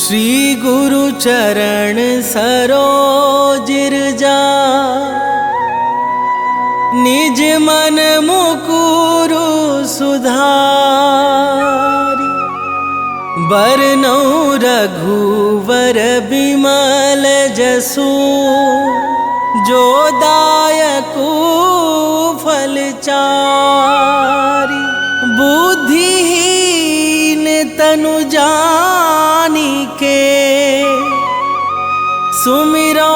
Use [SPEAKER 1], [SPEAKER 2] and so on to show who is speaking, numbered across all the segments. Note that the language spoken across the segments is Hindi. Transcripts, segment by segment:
[SPEAKER 1] श्री गुरु चरण सरोज जा निज मन मुकुरु सुधारि बरनौ रघुवर बिमल जसु जो दायकु फल चारि बुद्धिहीन तनु जानिके सुमिरो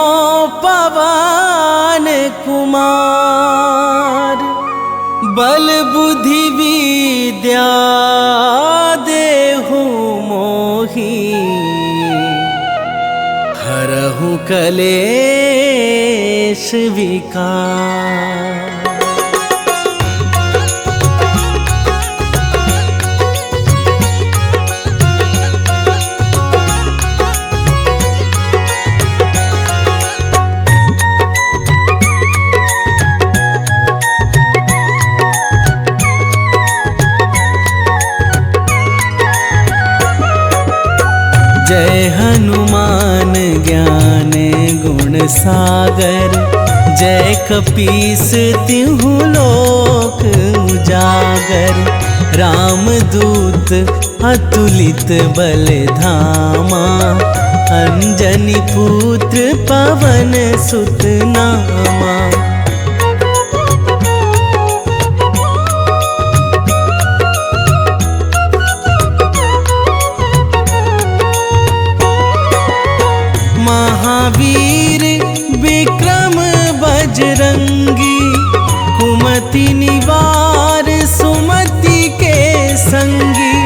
[SPEAKER 1] पवन कुमार बल बुद्धि विद्या देहु मोहि हरहु कलेश विकार। जय हनुमान ज्ञान गुण सागर, जय कपीस तिहु लोक उजागर। रामदूत अतुलित बल धामा, अंजनी पुत्र पवन सुत नामा। महावीर विक्रम बजरंगी, कुमति निवार सुमति के संगी।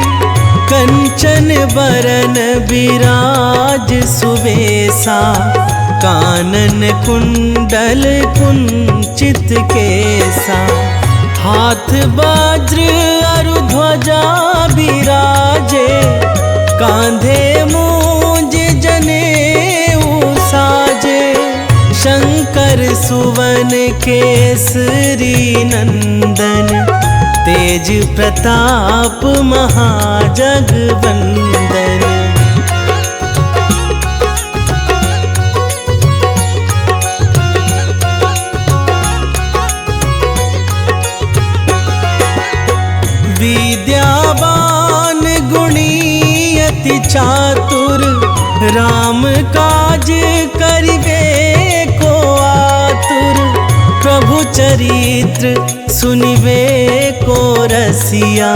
[SPEAKER 1] कंचन बरन विराज सुबेसा, कानन कुंडल कुंचित केसा। हाथ वज्र अरु ध्वजा बिराजे, कांधे मूंज जनेऊ साजे। शंकर सुवन केसरी नंदन, तेज प्रताप महाजगवंदन। विद्यावान गुणी अति चातुर, राम काज करिबे को आतुर। प्रभु चरित्र सुनिबे को रसिया,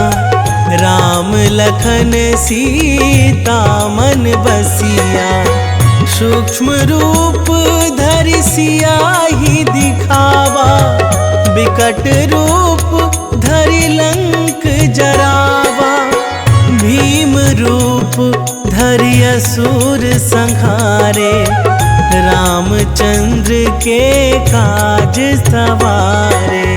[SPEAKER 1] राम लखन सीता मन बसिया। सूक्ष्म रूप धरि सियाहि दिखावा, बिकट रूप धरि लंक जरावा। भीम रूप धरि असुर संहारे, रामचंद्र के काज सवारे।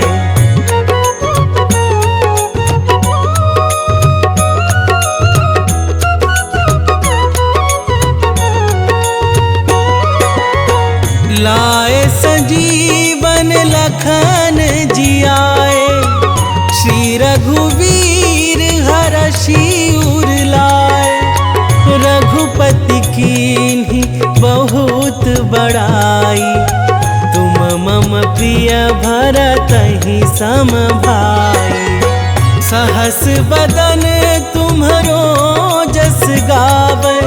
[SPEAKER 1] लाए संजीवन लखन जियाए, श्री रघुवीर हरषि उर लाए। रघुपति कीन्ही बहुत बड़ाई, तुम मम प्रिय भरतहि सम भाई। सहस बदन तुम्हरो जस गावै,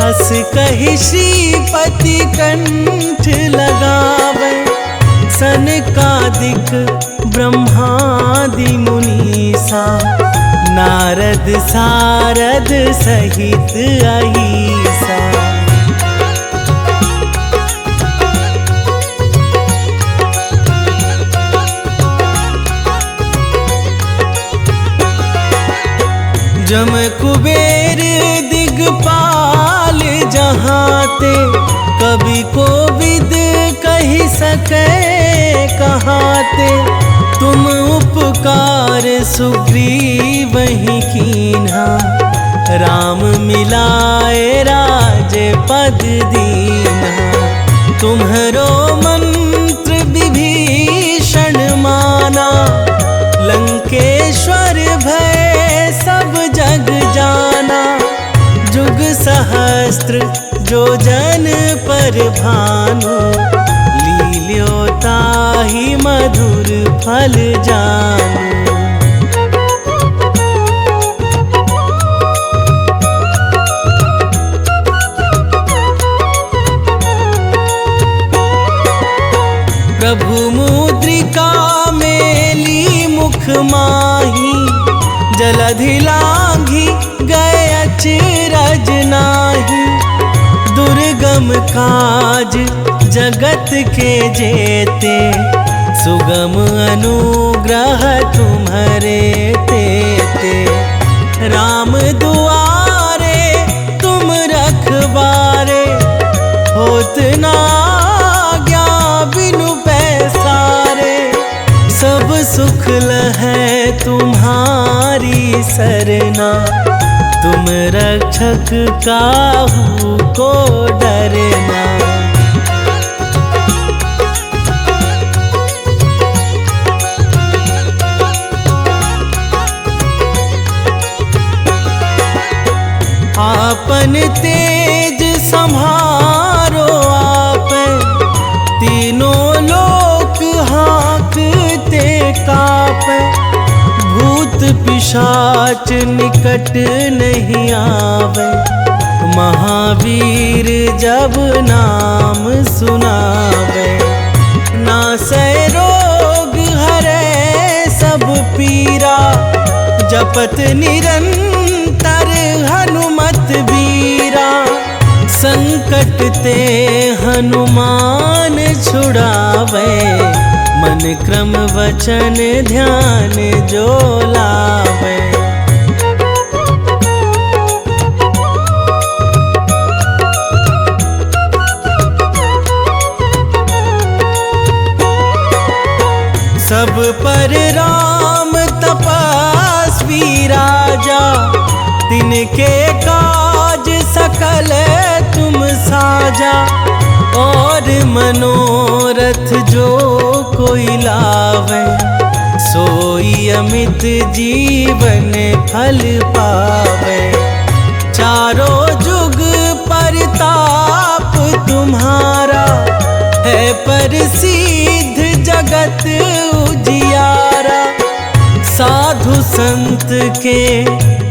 [SPEAKER 1] हस कहि श्रीपति कंठ लगावै। सनकादिक ब्रह्मादि मुनीसा, नारद सारद सहित अहिसा। जम कुबेर दिगपाल जहाते, कवि कोविद कहि सकै कहाते। तुम उपकार सुग्रीवहि कीन्हा, राम मिलाए राजपद दीन्हा। तुम्हरो मंत्र विभीषण माना, लंकेश्वर भय सब जग जाना। जुग सहस्त्र जो जन पर भानु, लील्यो ताहि मधुर फल जानू। प्रभु मुद्रिका मेली मुख माही, जलधि लांघि गए अचरज नाही। दुर्गम काज जगत के जेते, सुगम अनुग्रह तुम्हारे तेते। राम दुआरे तुम रखवारे, होत ना आज्ञा बिनु पैसारे। सब सुख लहै तुम्हारी सरना, तुम रक्षक काहू को डरना। आपन तेज संभारो आप, तीनों लोक हाँकते कापे। भूत पिशाच निकट नहीं आवे, महावीर जब नाम सुनावे। नासै रोग हरै सब पीरा, जपत निरंतर हनुमत बीरा। संकट ते हनुमान छुड़ावे, मन क्रम वचन ध्यान जो लावे। सब पर राम तपस्वी राजा, तिनके काज सकल तुम साजा। और मनोरथ जो कोई लावे, सोई अमित जीवन फल पावे। चारों जुग परताप तुम्हारा, है प्रसिद्ध जगत उजियारा। साधु संत के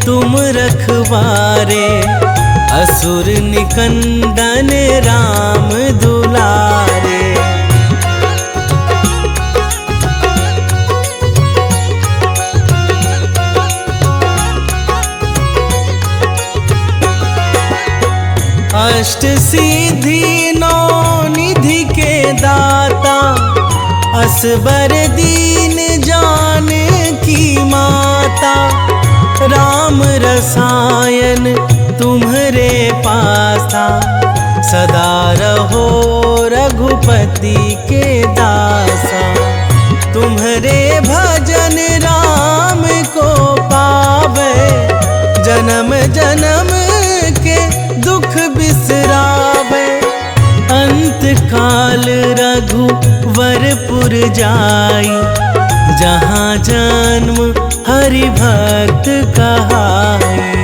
[SPEAKER 1] तुम रखवारे, असुर निकंदन राम दुलारे। अष्ट सिद्धि नौ निधि के दाता, असबर दीन जानकी माता। राम रसायन तुम्हरे पासा, सदा रहो रघुपति के दासा। तुम्हरे भजन राम को पावे, जन्म जन्म के दुख बिसरावे। अंत काल रघुवरपुर जाई, जहाँ जन्म हरि भक्त कहाई।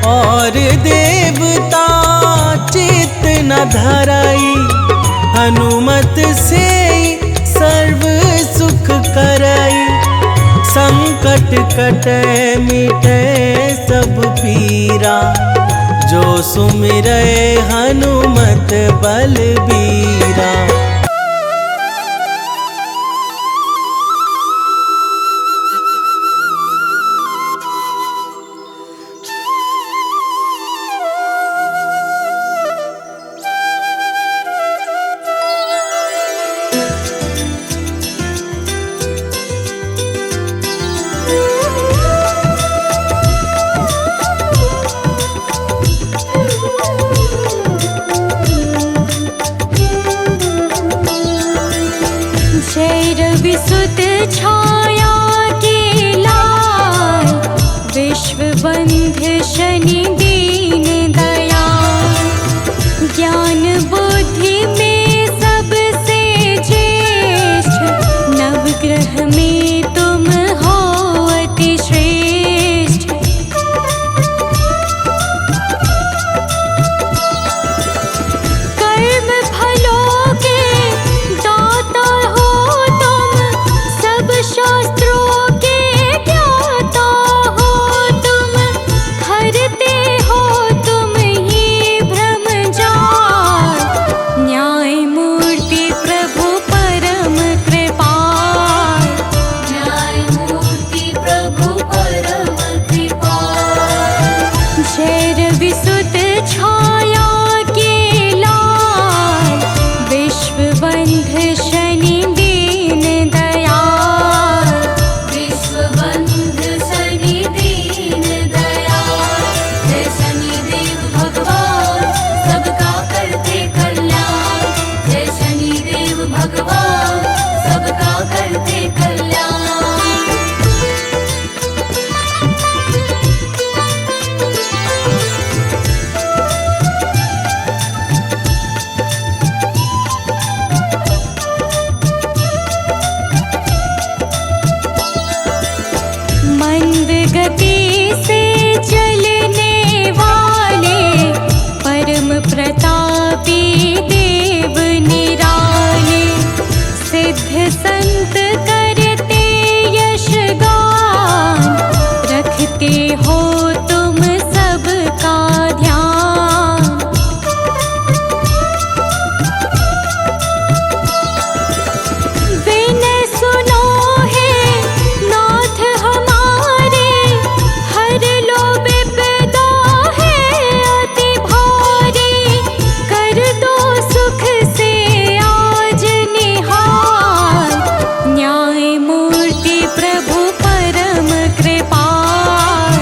[SPEAKER 1] और देवता चित्त न धराई, हनुमत से सर्व सुख करई। संकट कटे मिटे सब पीरा, जो सुमिरै हनुमत बलबीरा।
[SPEAKER 2] विसुत छाया के लाल, विश्व बंध शनि दीन दयाल। ज्ञान बुद्धि में सबसे ज्येष्ठ, नवग्रह में तुम हो अति श्रेष्ठ। कर्म फलों के दाता हो तुम, सब शास्त्रों के ज्ञाता हो तुम। हरते मंद गति से चलने वाले परम प्रतापी देव निराले, सिद्ध संत करते यश गान, रखते हो तुम सबका ध्यान। विनय सुनो है नाथ हमारे, हर लो विपदा है अति भारी, कर दो सुख से आज निहाल, न्याय मूर्ति प्रभु परम कृपाल,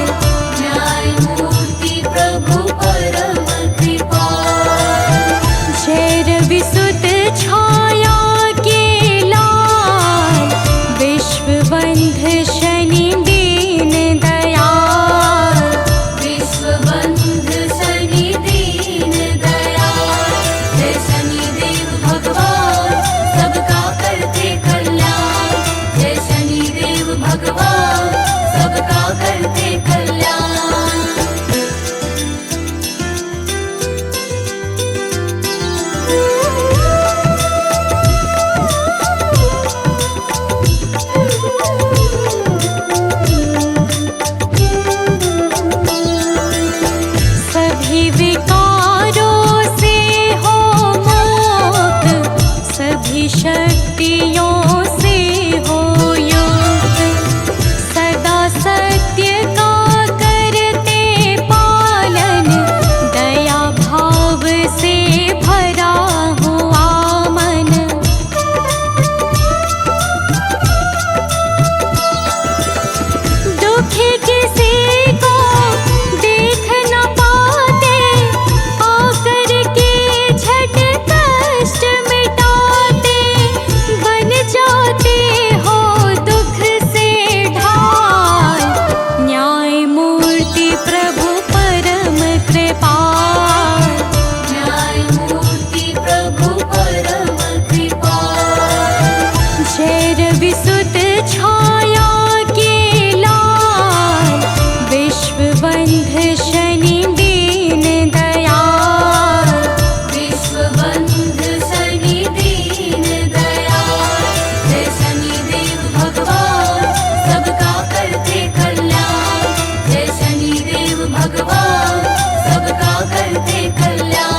[SPEAKER 2] न्याय मूर्ति प्रभु परम कृपाल। जय रवि सुत छाया के लाल, विश्व बंध शनि दीन दयाल, विश्व बंध शनि दीन दयाल। जय शनिदेव भगवान सबका करते कल्याण, जय शनिदेव भगवान सबका करते कल्याण। सभी विकारों से हो मुक्त, सभी शक्तियों से हो युक्त, सदा सत्य का करते पालन, दया भाव से भरा हुआ मन। दुखी किसी को देख न पाते, आकर के झट कष्ट मिटाते, बन जाते हो दुख से ढाल, न्याय मूर्ति प्रभु परम कृपाल, न्याय मूर्ति प्रभु परम कृपाल। जय रवि सुत छाया के लाल, विश्व बंध शनि दीन दयाल, विश्व बंध शनि दीन दयाल। जय शनिदेव भगवान सबका करते कल्याण, जय शनिदेव भगवान सबका करते कल्याण।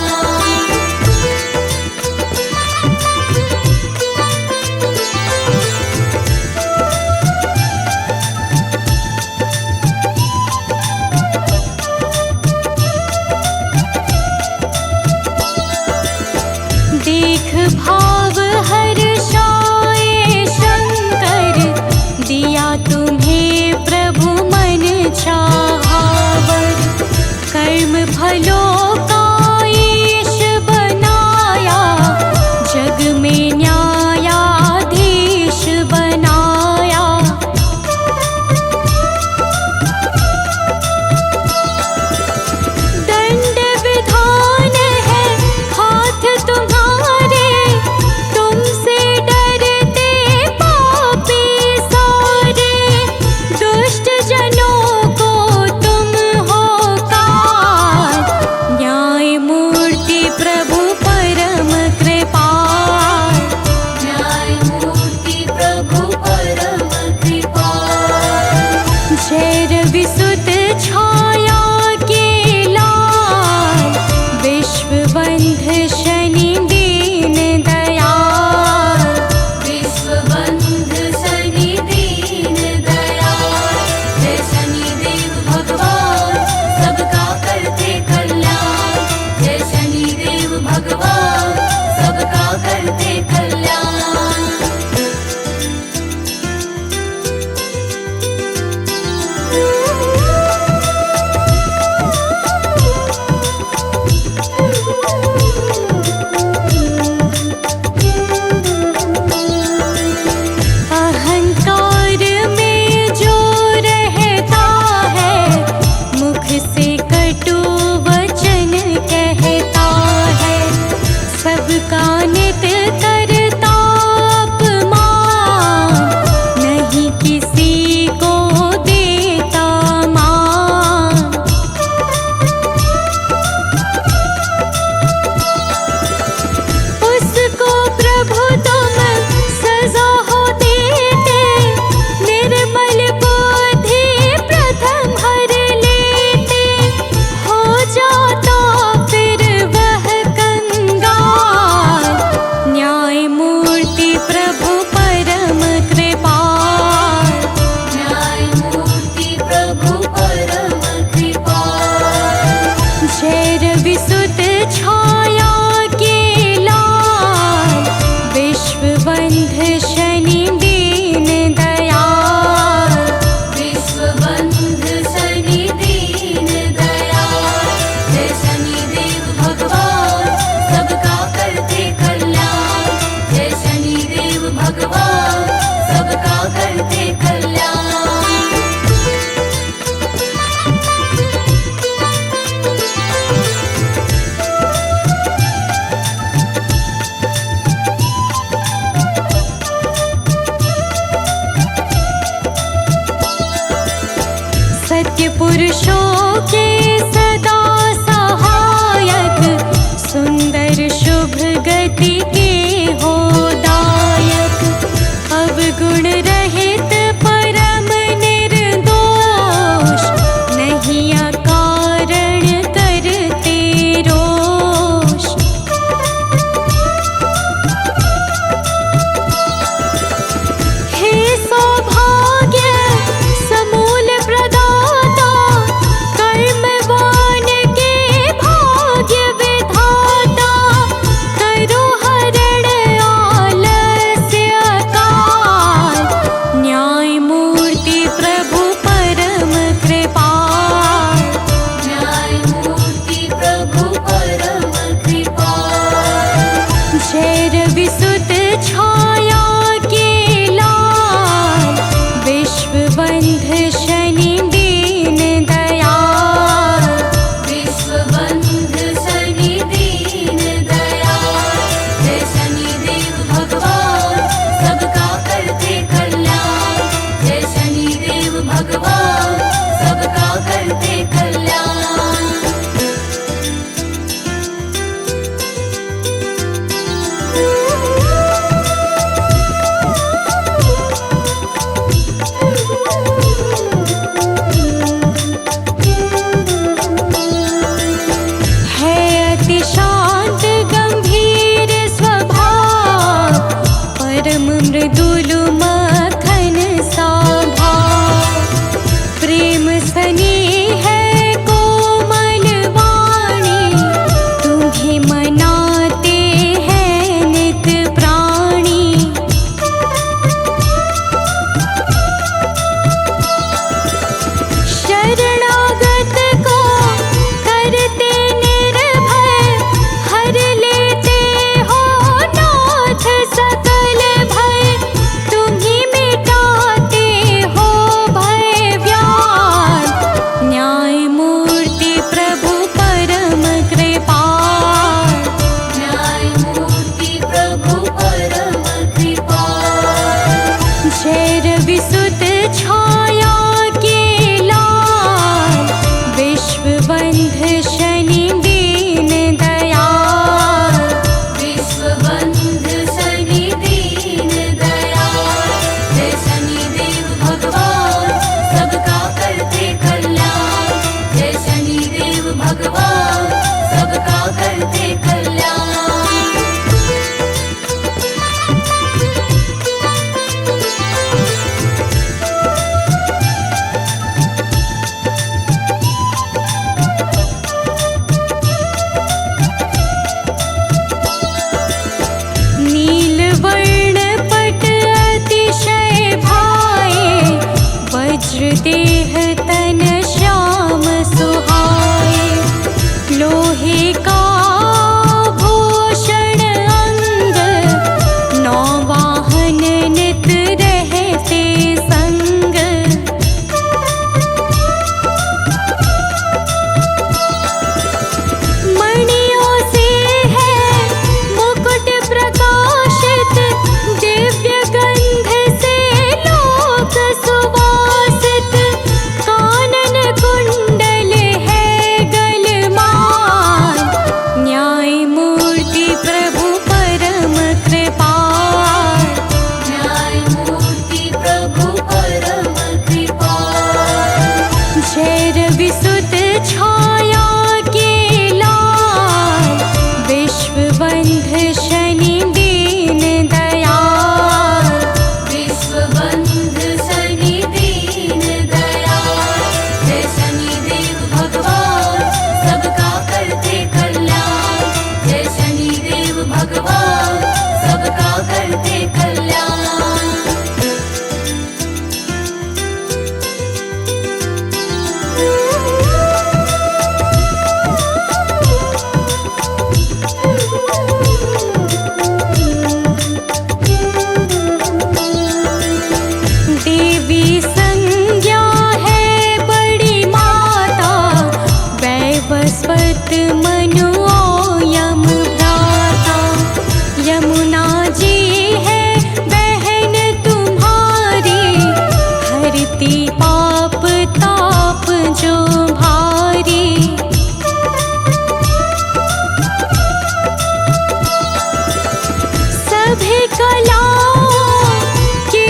[SPEAKER 2] गुण रहित परम निर्दोष, नहीं अकारण करते रोष। हे सौभाग्य समूल प्रदाता, कर्मवान के भाग्य विधाता, करो हरण आलस्य काल, न्याय मूर्ति प्रभु परम कृपाल। न्याय मूर्ति प्रभु परम कृपाल। जय रविसुत छाया के लाल, विश्वबंध शनि दीन दयाल। विश्वबंध शनि दीन दयाल। जय शनिदेव भगवान सबका करते कल्याण। जय शनिदेव भगवान सबका करते कल्याण। है अति शांत गंभीर स्वभाव, परम मृदुल मखन सा भाव। प्रेम स्नेह है कोमल वाणी, तुम्हें मनाते हैं नित प्राणी। शरणागत को करते निर्भय, हर लेते हो नाथ सकल भय। तुम्हीं मिटाते हो भय व्याल, न्याय मूर्ति प्रभु परम कृपाल। न्याय मूर्ति प्रभु परम कृपाल। जय रविसुत छाया के लाल, विश्वबंध शनि दीन दयाल। विश्वबंध शनि दीन दयाल। जय शनिदेव भगवान सबका करते कल्याण। जय शनिदेव भगवान सबका करते कल्याण। नीलवर्ण पट अतिशय भाए, वज्र देह तन श्याम सुहाए। लोहे का भूषण अंग, नौ वाहन नित रहते संग। मणियों से है मुकुट प्रकाशित, दिव्य गंध से लोक सुवासित। कानन कुंडल है गलमान, न्याय मूर्ति प्रभु परम कृपाल। न्याय मूर्ति प्रभु परम कृपाल। जय रविसुत छाया के लाल, विश्वबंध शनि दीन दयाल। विश्वबंध शनि दीन दयाल। जय शनिदेव भगवान सबका करते कल्याण। जय शनिदेव भगवान सबका करते कल्याण। देवी संज्ञा है बड़ी माता, वैवस्वत मनु यम भ्राता। यमुना जी है बहन तुम्हारी, हरती पाप ताप जो भारी। सभी कलाओं के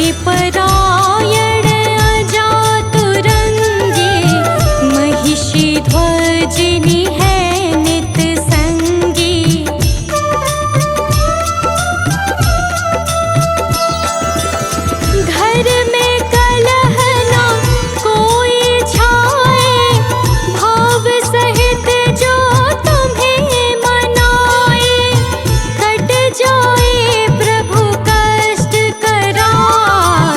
[SPEAKER 2] हे परायण अजातुरंगे, महिषी ध्वजिनी है नित संगी। घर में कलह ना कोई छाए, भाव सहित जो तुम्हें मनाए। कट जाए प्रभु कष्ट करार,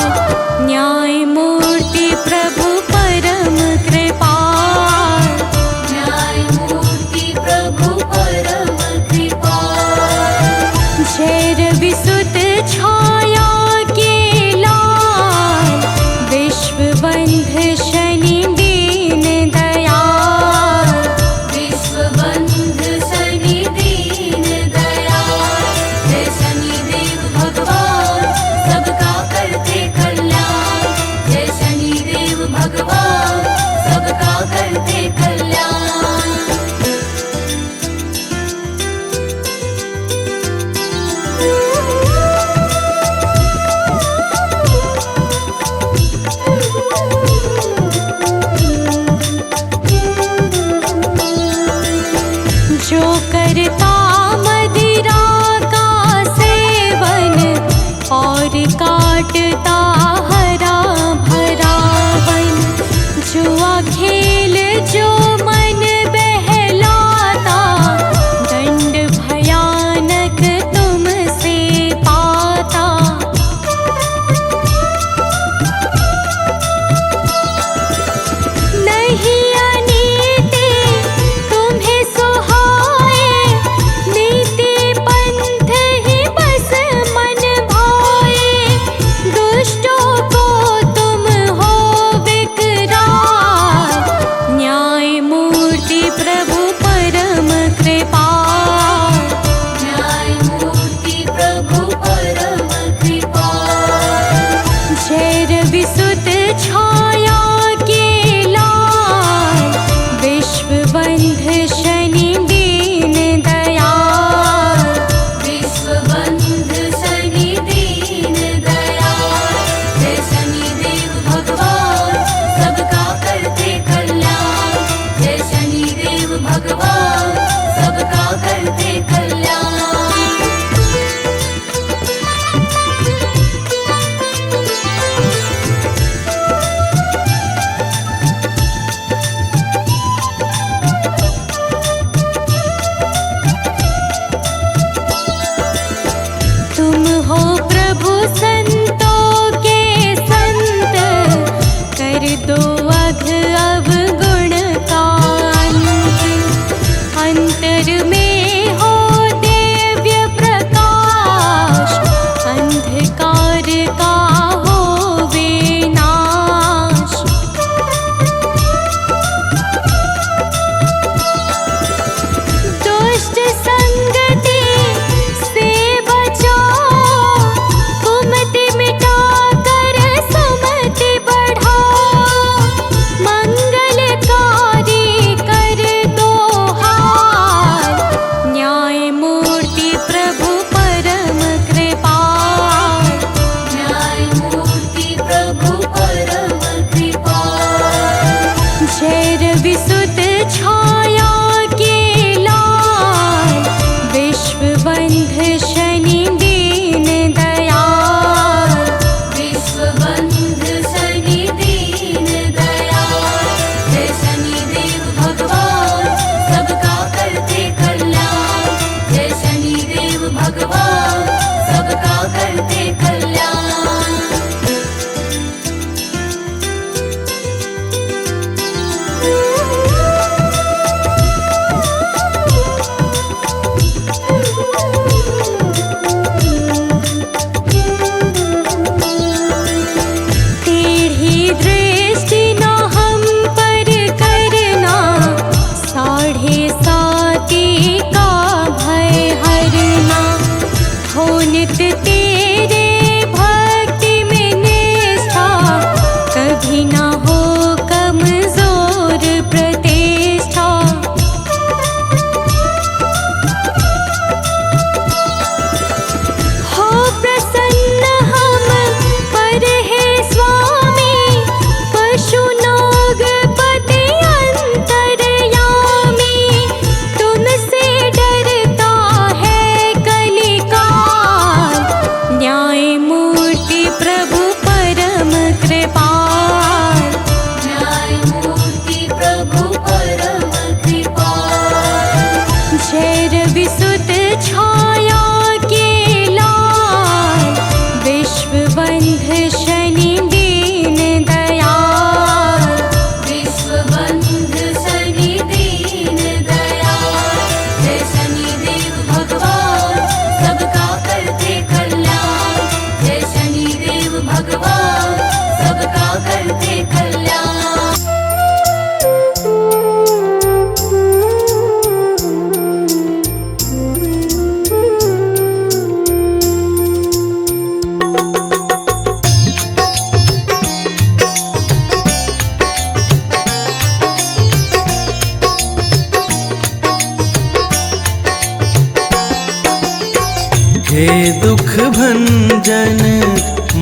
[SPEAKER 1] भंजन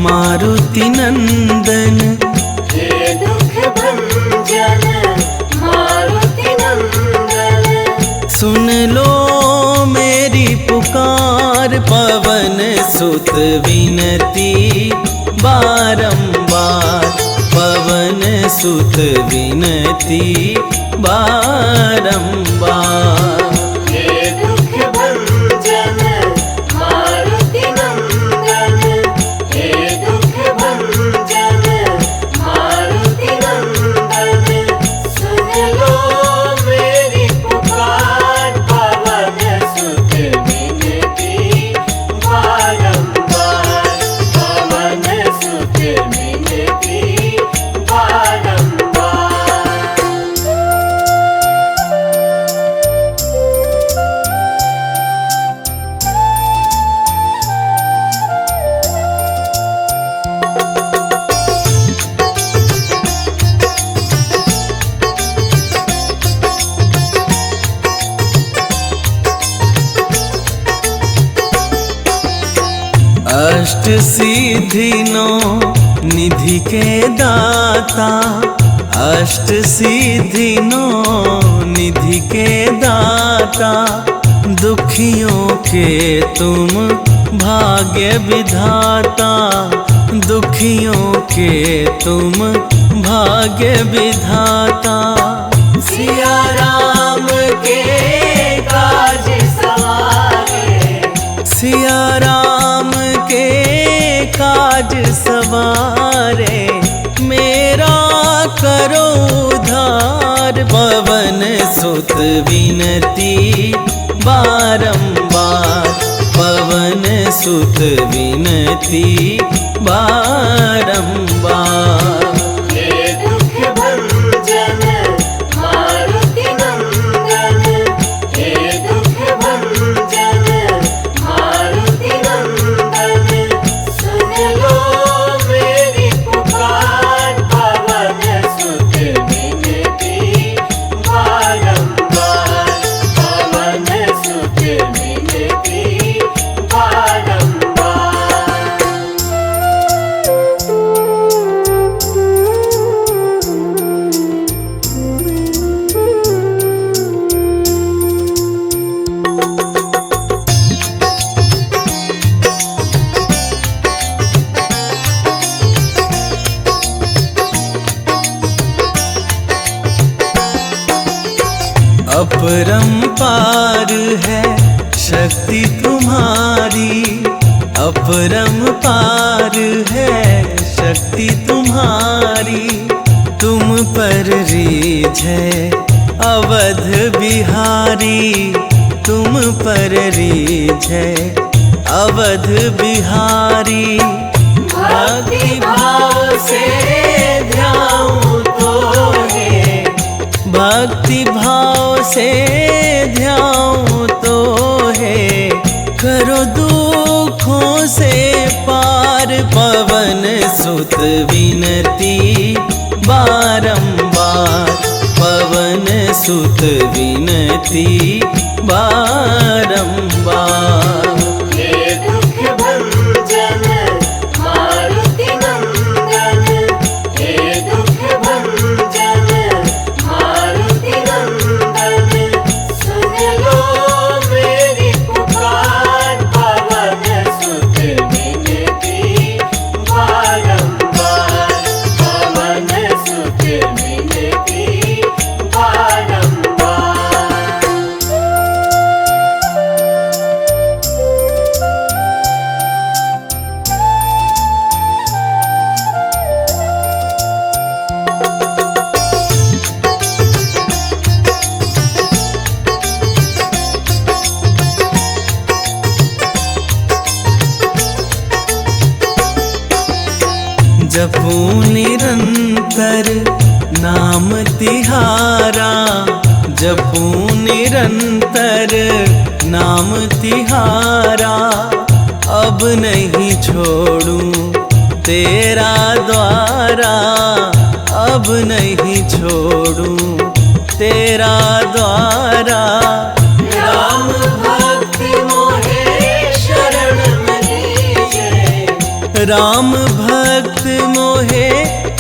[SPEAKER 1] मारुति नंदन,
[SPEAKER 2] हे दुख भंजन मारुति नंदन।
[SPEAKER 1] सुन लो मेरी पुकार पवन सुत विनती बारंबार, पवन सुत विनती बारंबार।
[SPEAKER 2] हे दुख भंजन मारुति नंदन, हे दुख भंजन मारुति नंदन। सुन लो मेरी पुकार पवन सुत विनती बारंबार, पवन सुत विनती बारंबार।
[SPEAKER 1] अष्ट सिद्धि नौ निधि के दाता, अष्ट सिद्धि नौ निधि के दाता। दुखियों के तुम भाग्य विधाता, दुखियों के तुम भाग्य विधाता। सिया राम के काज सवारे, सिया राम के काज सवारे। मेरा करो उद्धार पवन सुत विनती बारंबार, पवन सुत विनती बारंबार।
[SPEAKER 2] हे दुख भंजन मारुति नंदन, हे दुख भंजन मारुति नंदन। सुन लो मेरी पुकार पवन सुत विनती बारंबार, पवन सुत विनती बारंबार।
[SPEAKER 1] अपरंपार है शक्ति तुम्हारी, अपरंपार है शक्ति तुम्हारी। तुम पर रीझ है अवध बिहारी, तुम पर रीझ है अवध बिहारी। भक्ति भाव से ध्याऊं तो है, भक्ति भाव से ध्याऊं तो है। करो दुखों से पार पवन सुत विनती बारंबार, पवन सुत विनती बारंबार।
[SPEAKER 2] हे दुख भंजन मारुति नंदन, हे दुख भंजन मारुति नंदन। सुन लो मेरी पुकार पवन सुत विनती बारंबार, पवन सुत विनती बारंबार।
[SPEAKER 1] जपूं निरंतर नाम तिहारा, जपूं निरंतर नाम तिहारा। अब नहीं छोड़ूं तेरा द्वारा, अब नहीं छोड़ूं तेरा द्वारा। राम भक्ति मोहे शरण में राम भक्त मोहे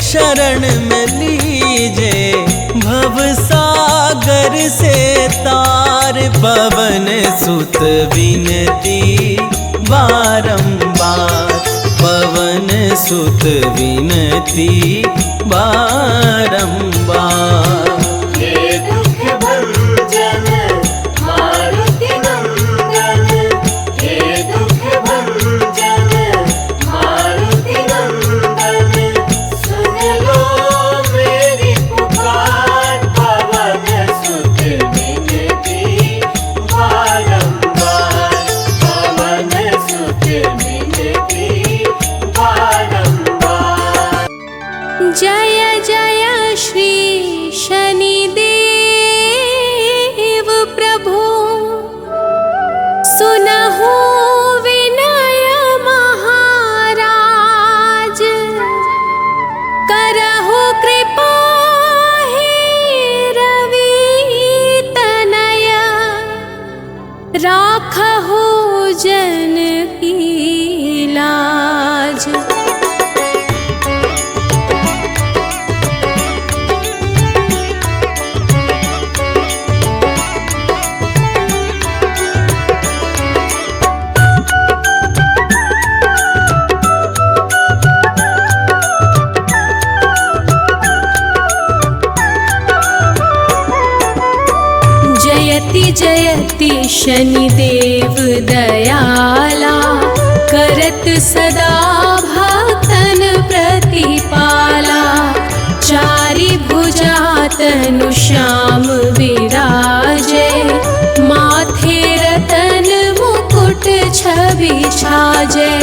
[SPEAKER 1] शरण में लीजे, भव सागर से तार पवन सुत विनती बारंबार, पवन सुत विनती बारंबार।
[SPEAKER 2] हे दुख भंजन मारुति नंदन, हे दुख भंजन मारुति नंदन, सुन लो मेरी पुकार, पवन सुत विनती बारंबार, पवन सुत विनती बारंबार।
[SPEAKER 3] जय जय श्री शनिदेव प्रभु, सुनहु विनय महाराज, करहु कृपा हे रवि तनय, राखहु जन की लाज। जयति जयति शनिदेव दयाला, करत सदा भक्तन प्रतिपाला, चारि भुजा तनु श्याम विराजे, माथे रतन मुकुट छवि छाजे।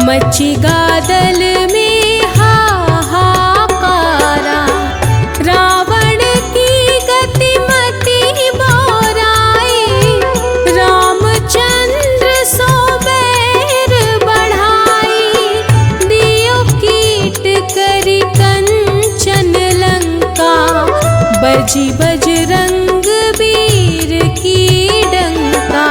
[SPEAKER 3] मची गादल में हाहाकारा, रावण की गतिमति बोराई, रामचंद्र सो बैर बढ़ाई, दियो कीट करी कंचन लंका, बजी बजरंग वीर की डंका।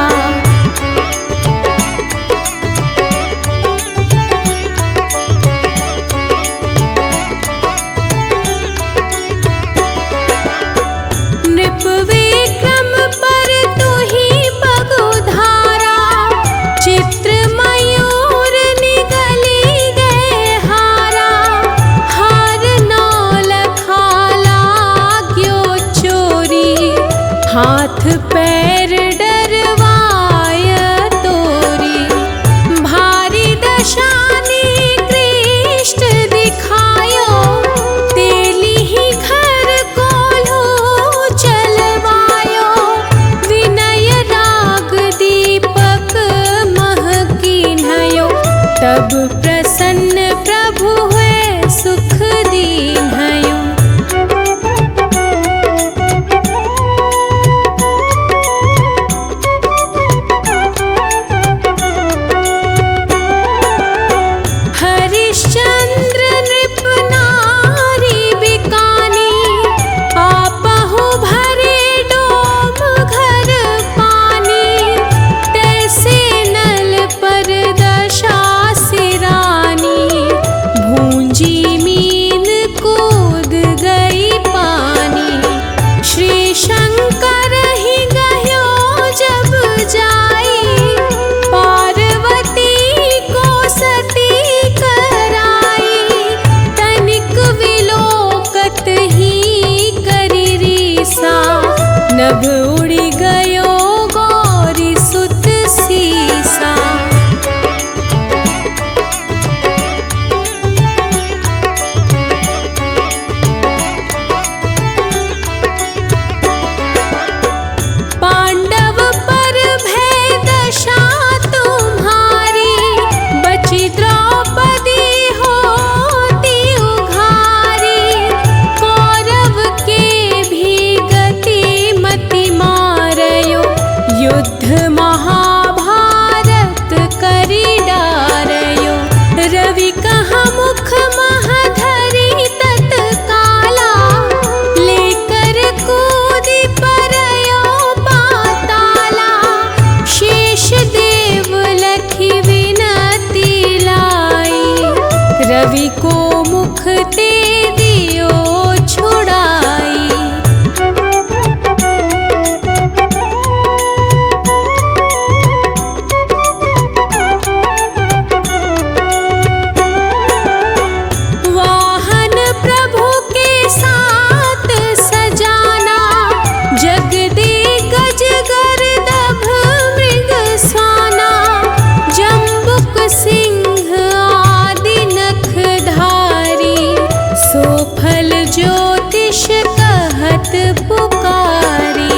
[SPEAKER 3] सुफल ज्योतिष कहत पुकारी।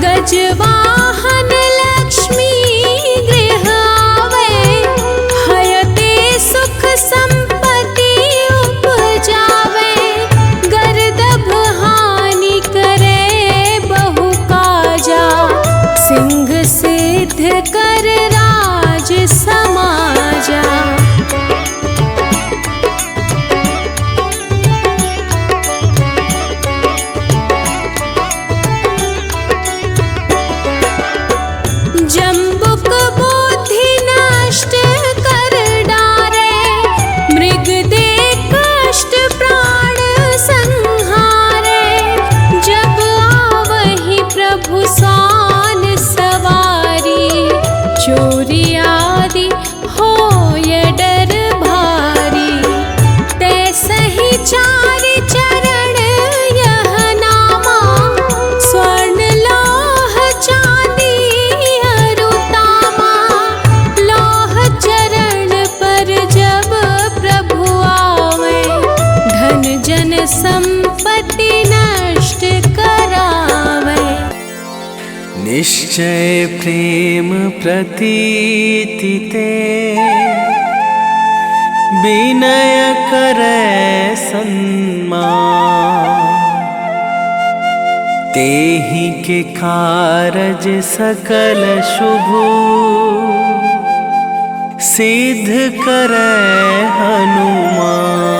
[SPEAKER 3] गजवाहन लक्ष्मी गृह आवे, हयते सुख संपत्ति उपजावे। गर्दभ हानि करे बहु काजा, सिंह सिद्ध कर राज समाजा। जम्बुक बुद्धि नष्ट कर डारे, मृग दे कष्ट प्राण संहारे। जब आवहि प्रभु सान सवारी, चोरी आदि होय डर भारी। तैसहि चारि चरण यह नामा, स्वर्ण लौह चांदी अरु तामा। लौह चरण पर जब प्रभु आवे, धन जन संपत्ति नष्ट करावे।
[SPEAKER 1] निश्चय प्रेम प्रतीति ते, विनय करे सन्मान। तेहि के कारज सकल शुभ, सिद्ध करे हनुमान।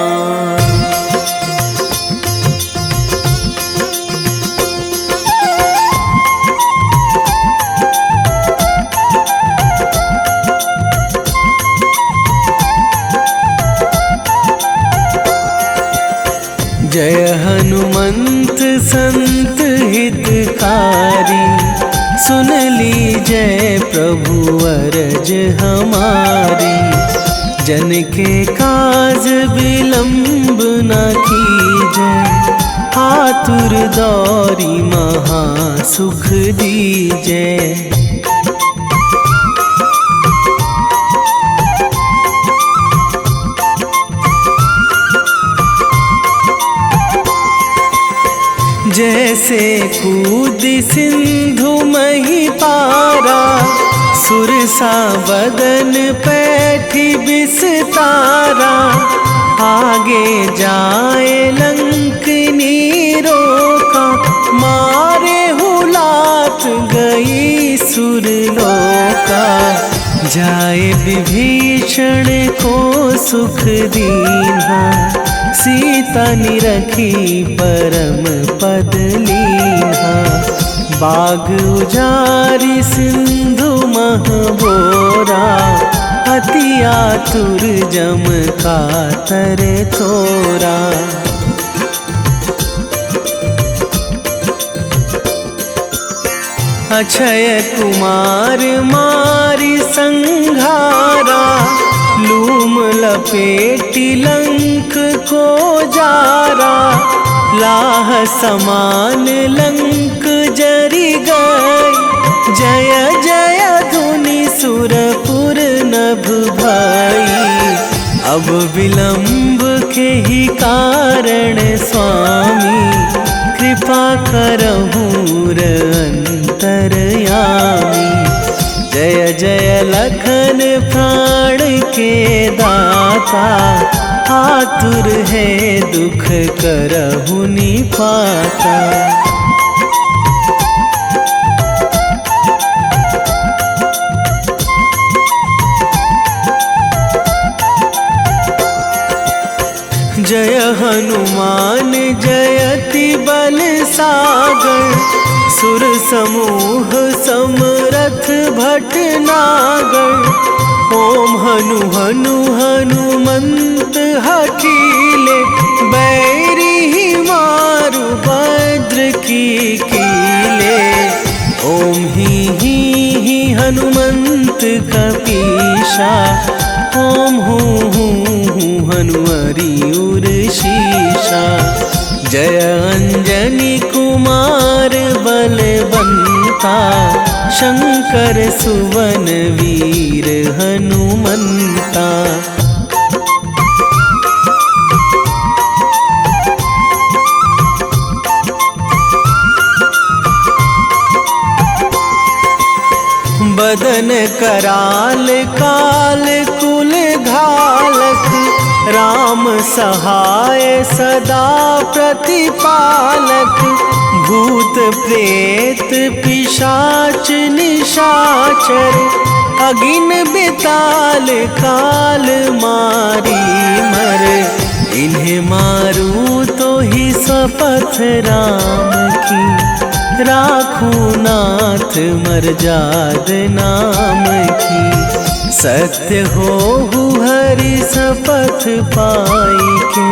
[SPEAKER 1] जय हनुमंत संत हितकारी, सुन लीजय प्रभु अरज हमारी। जन के काज विलंब न कीजय, आतुर दौरी महा सुख दीजय। जैसे कूद सिंधु मही पारा, सुरसा बदन पैठी बिस्तारा। आगे जाए लंकनी रोका, मारे हुलात गई सुरलोका। जाए विभीषण को सुख दीन्हा, सीता निरखी परम पद लीन्हा। बाग उजारी सिंधु महबोरा, अति आतुर जम कातर तोरा। अक्षय कुमार मारी संघारा, लूम लपेटी लंक को जारा। लाह समान लंक जरि गई, जय जय धुनि सुरपुर नभ भई। अब विलंब के ही कारण स्वामी, कृपा करहु अंतरयामी। जय जय लखन प्राण के दाता, आतुर है दुख करहु निपाता। जय हनुमान जयति बल सागर, सुर समूह समरथ भटनागर। ओम हनु हनु हनुमंत हठीले, बैरी मारु भद्र की कीले। ओम ही हनुमंत कपीशा, ओम हूँ हनुमरी उर शीशा। जय अंजनी कुमार बलवंता, शंकर सुवन वीर हनुमंता। बदन कराल काल कुल घालक, राम सहाय सदा प्रतिपालक। भूत प्रेत पिशाच निशाचर, अगिन बिताल काल मारी मर। इन्हें मारूं तो ही शपथ राम की, राखूं नाथ मर्याद नाम की। सत्य हो हरि शपथ पाई के,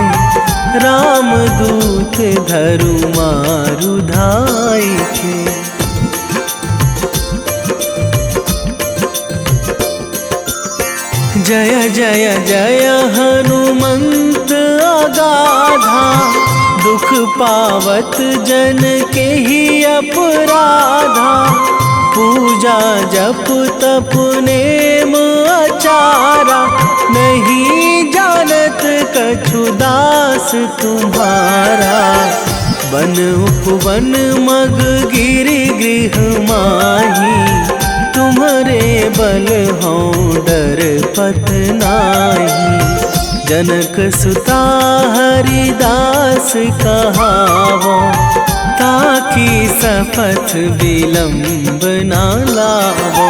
[SPEAKER 1] राम दूत धरु मारु धाई के। जय जय जय हनुमंत अगाधा, दुख पावत जन के ही अपराधा। पूजा जप तप नेम आचारा, नहीं जानत कछु दास तुम्हारा। वन उपवन मग गिरि गृह माही, तुम्हारे बल हों डर पत नाही। जनक सुता हरिदास कहावो, ताकि शपथ विलंब ना लावो।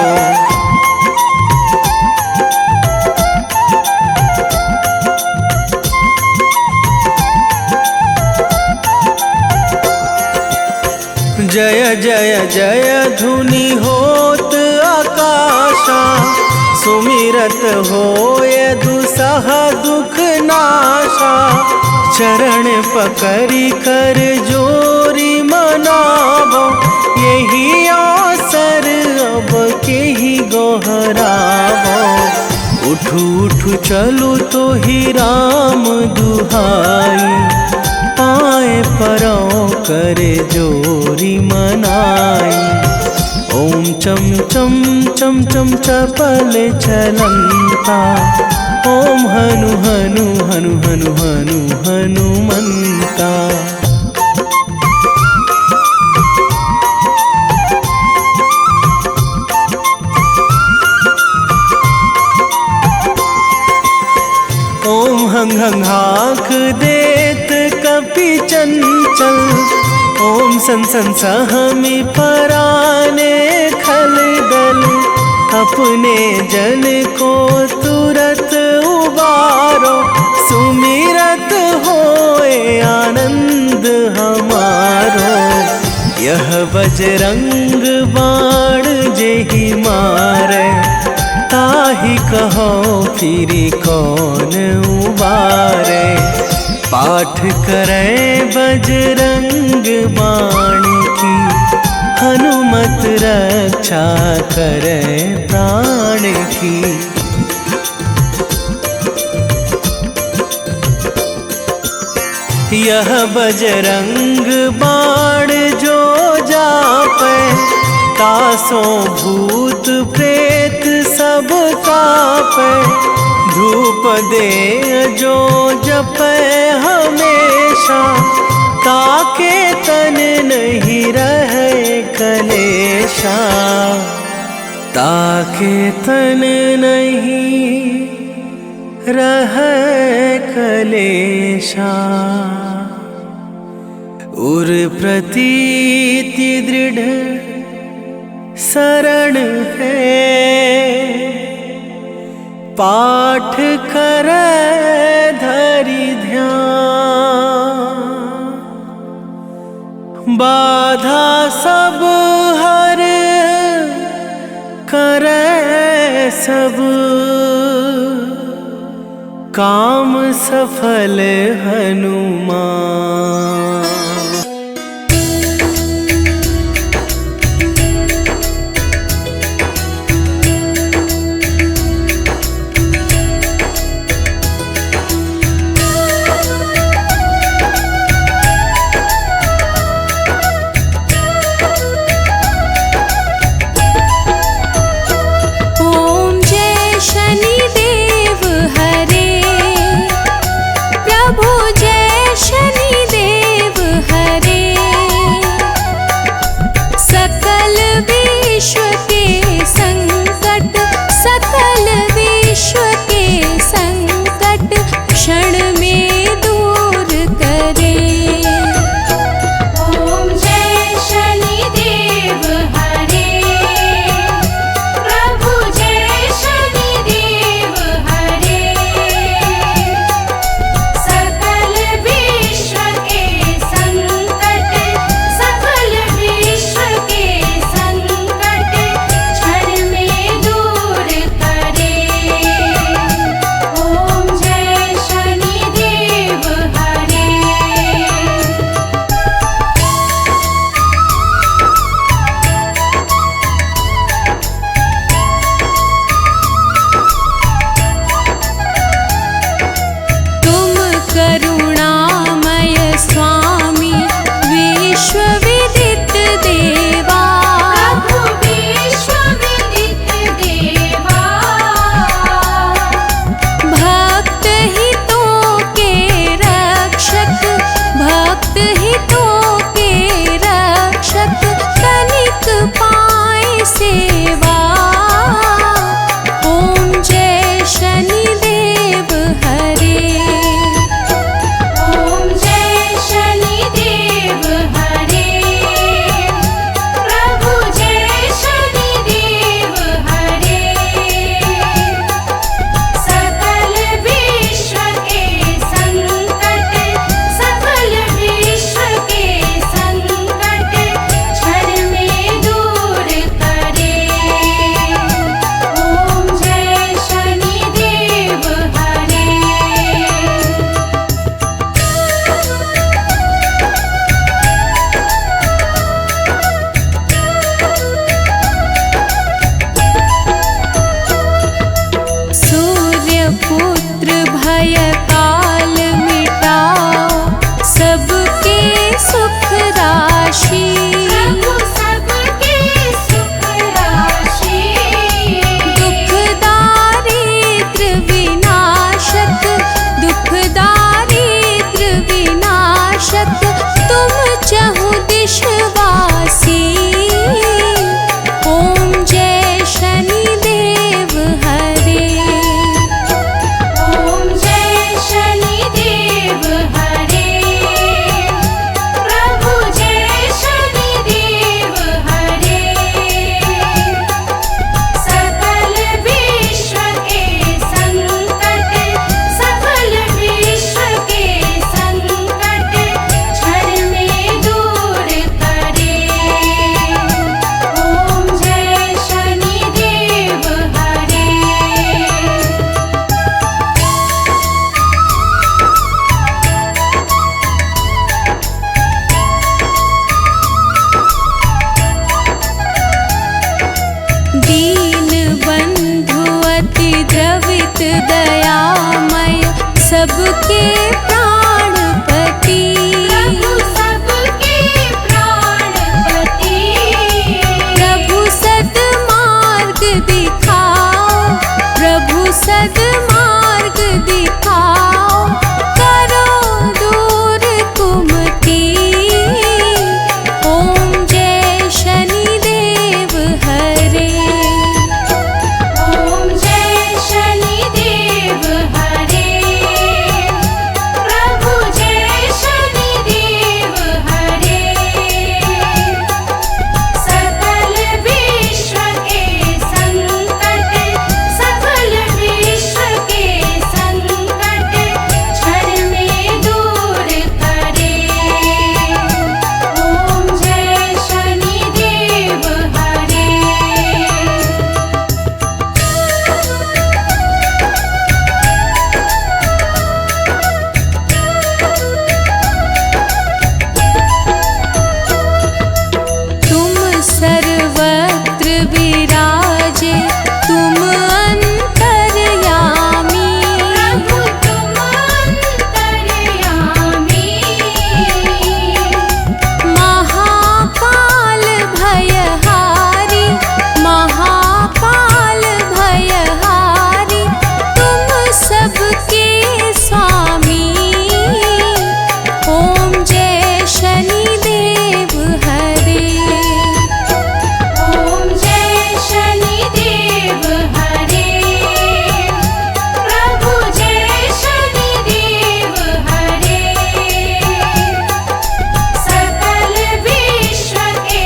[SPEAKER 1] जय जय जय धुनि होत आकाशा, सुमिरत होय दुसह दुख नाशा। चरण पकड़ि कर जोरी मनावो, यही अवसर अब के ही गोहरावो। उठू उठू चलू तो ही राम दुहाई, पाए परों करे जोरी मनाई। ओम चम चम चम चम चपल चलंता, ओम हनु हनु हनु हनु हनु हनुमंता। ओम हंग हंग हाक देत कपि चंचल, ओम सन सन सहमी पराने खल दल। अपने जन को तुरत उबारो, सुमिरत होए आनंद हमारो। यह बजरंग बाण जेहि मारे, ताहि कहो फिरि कौन उबारे। पाठ करे बजरंग बाण की, हनुमत रक्षा करे प्राण की। यह बजरंग बाण जो जापै, तासों भूत प्रेत सब कापै। धूप दे जो जपै हमेशा, ताके तन नहीं रहे कलेशा। ताके तन नहीं रहे कलेशा। उर प्रतीति दृढ़ शरण है, पाठ करे धरि ध्यान। बाधा सब हर करे सब, काम सफल हनुमान।
[SPEAKER 3] प्रभु जय शनिदेव सुख राशि।
[SPEAKER 2] प्रभु सबके सुख राशि।
[SPEAKER 3] दुख दारिद्र विनाशक, दुख दारिद्र विनाशक, तुम चहु दिश वासी। ओम जय शनिदेव हरे।
[SPEAKER 2] ओम जय शनिदेव हरे। प्रभु जय शनिदेव हरे। सकल विश्व के संकट, सकल विश्व के संकट क्षण में दूर करे। ओम जय शनिदेव हरे।
[SPEAKER 3] दीन बंधु अति द्रवित दयामय, सबके प्राणपति।
[SPEAKER 2] प्रभु सबके प्राणपति।
[SPEAKER 3] प्रभु सद्मार्ग दिखाओ, प्रभु सद्मार्ग दिखाओ, करो दूर कुमति। ओम जय शनिदेव हरे।
[SPEAKER 2] ओम जय शनिदेव हरे। प्रभु जय शनिदेव हरे। सकल विश्व के संकट, सकल विश्व के संकट क्षण में दूर करे। ओम जय शनिदेव हरे।
[SPEAKER 3] तुम सर्वत्र विराजे, तुम अंतर्यामी।
[SPEAKER 2] प्रभु तुम अंतर्यामी।
[SPEAKER 3] महाकाल भयहारी, महाकाल भयहारी, तुम सबके स्वामी। ओम जय शनिदेव हरे।
[SPEAKER 2] ओम जय शनिदेव हरे। प्रभु जय शनिदेव हरे। सकल विश्व के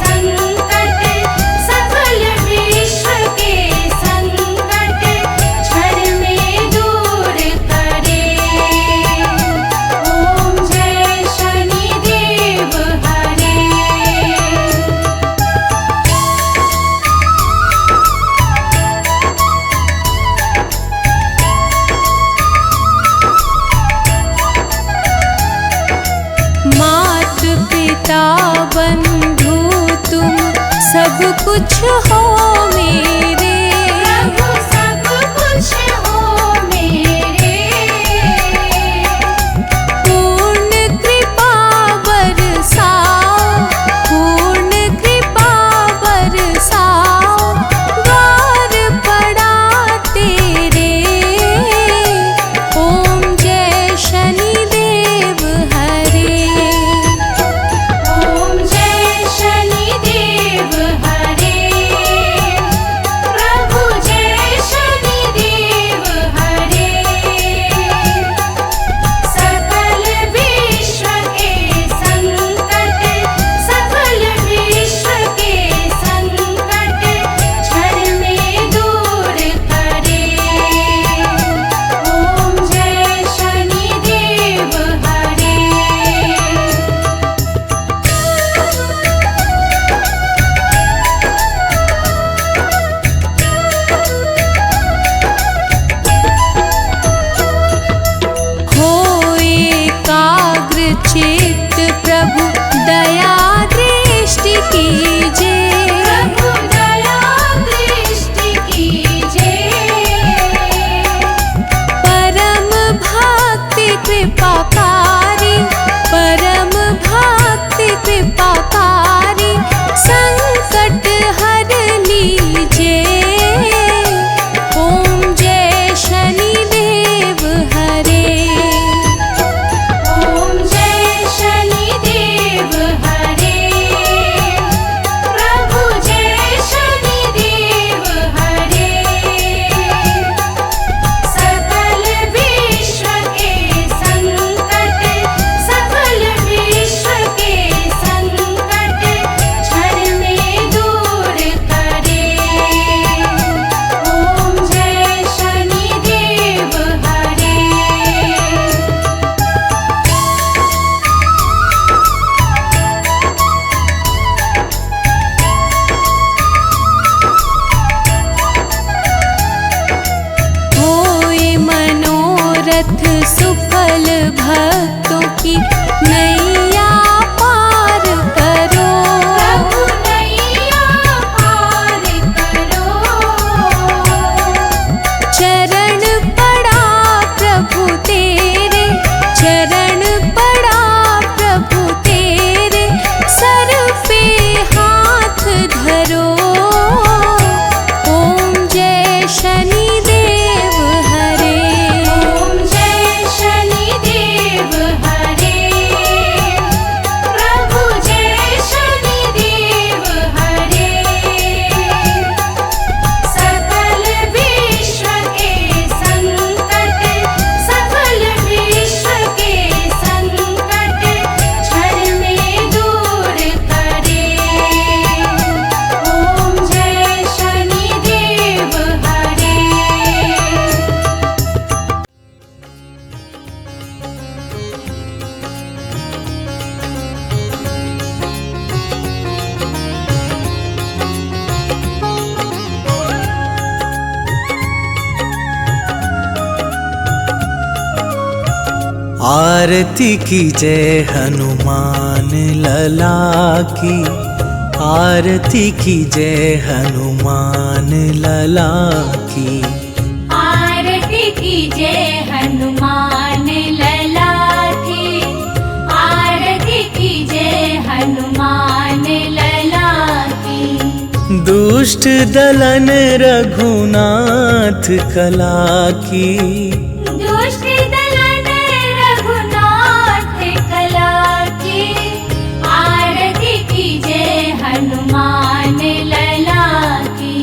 [SPEAKER 2] संकट, सकल विश्व के संकट क्षण में दूर करे। ओम जय शनिदेव हरे।
[SPEAKER 3] मात पिता बंधु तुम सब कुछ हो मेरे।
[SPEAKER 2] प्रभु सब कुछ हो मेरे।
[SPEAKER 3] पूर्ण कृपा बरसाओ, पूर्ण कृपा बरसाओ, द्वार पड़ा तेरे। ओम जय शनिदेव हरे।
[SPEAKER 2] ओम जय शनिदेव हरे। प्रभु जय शनिदेव हरे। सकल विश्व के संकट, सकल विश्व के संकट क्षण में दूर करे। ओम जय शनिदेव हरे।
[SPEAKER 3] हो एकाग्र चित्त प्रभु दया दृष्टि कीजे।
[SPEAKER 2] प्रभु दया दृष्टि कीजे।
[SPEAKER 3] परम भक्ति कृपाकारी, परम भक्ति
[SPEAKER 1] आरती की जय हनुमान लला की, आरती की जय हनुमान लला की।
[SPEAKER 2] आरती की जय हनुमान लला की, आरती की जय हनुमान लला की।
[SPEAKER 1] दुष्ट दलन रघुनाथ कला की,
[SPEAKER 2] दुष्ट दलन रघुनाथ कला की। आरती की जय हनुमान लला की।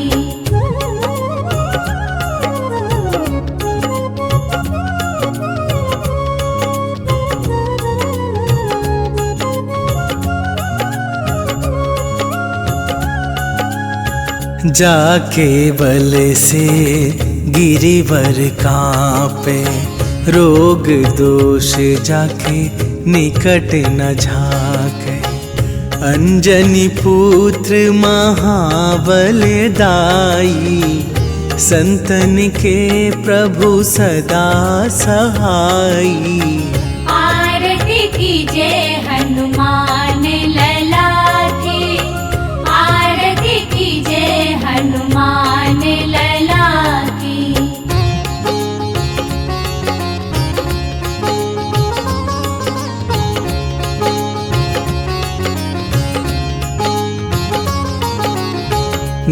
[SPEAKER 1] जाके बल से गिरिवर कांपे, रोग दोष जाके निकट न झाके। अंजनी पुत्र महाबल दाई, संतन के प्रभु सदा सहाई।
[SPEAKER 2] आरती की जय हनुमान लला की, आरती की जय हनुमान लला की।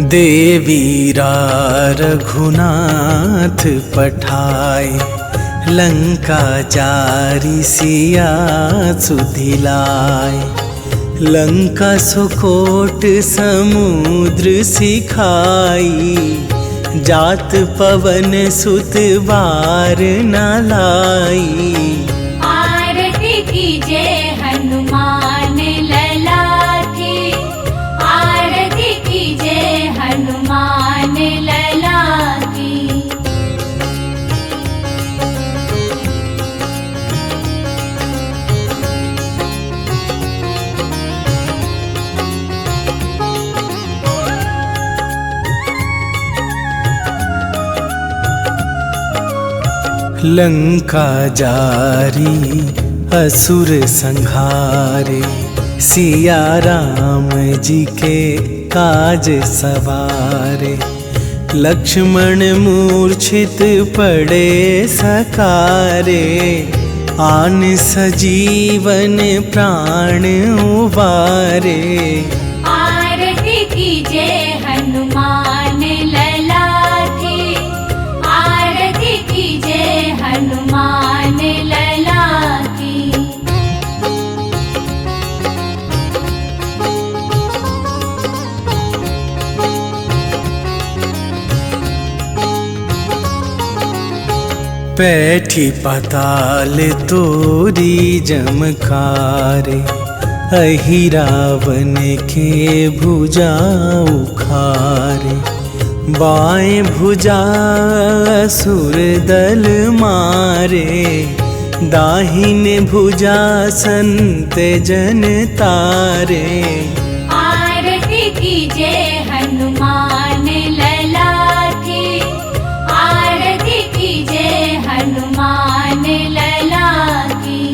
[SPEAKER 1] देवीरा रघुनाथ पठाए, लंका जारी सिया सुधिलाए। लंका सुकोट समुद्र सिखाई, जात पवन सुत बार न लाई।
[SPEAKER 2] आरती की जय हनुमान लला की, आरती की जय हनुमान लला की।
[SPEAKER 1] लंका जारी असुर संहारे, सिया राम जी के काज सवारे। लक्ष्मण मूर्छित पड़े सकारे, आन सजीवन प्राण उबारे।
[SPEAKER 2] आरती की जय हनुमान लला की, आरती की जय हनुमान लला की।
[SPEAKER 1] पैठी पाताल तोरी जमकारे, अहि रावण के भुजा उखारे। बाएं भुजा असुर दल मारे, दाहिने भुजा संत जन तारे।
[SPEAKER 2] आरती की जय हनुमान लला की, आरती की जय हनुमान लला की।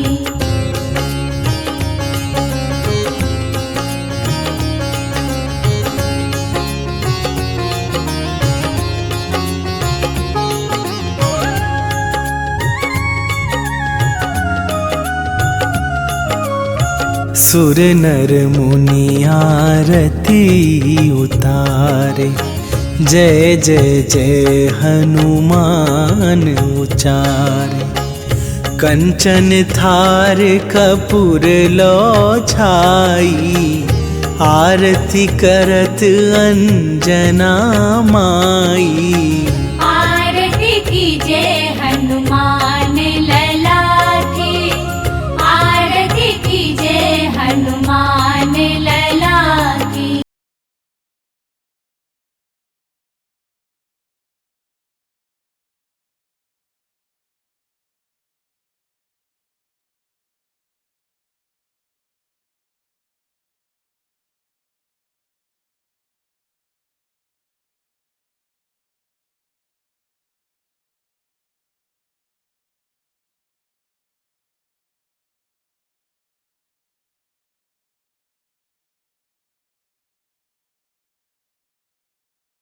[SPEAKER 1] सुर नर मुनि आरती उतारे, जय जय जय हनुमान उचारे। कंचन थार कपूर लो छाई, आरती करत अंजना माई।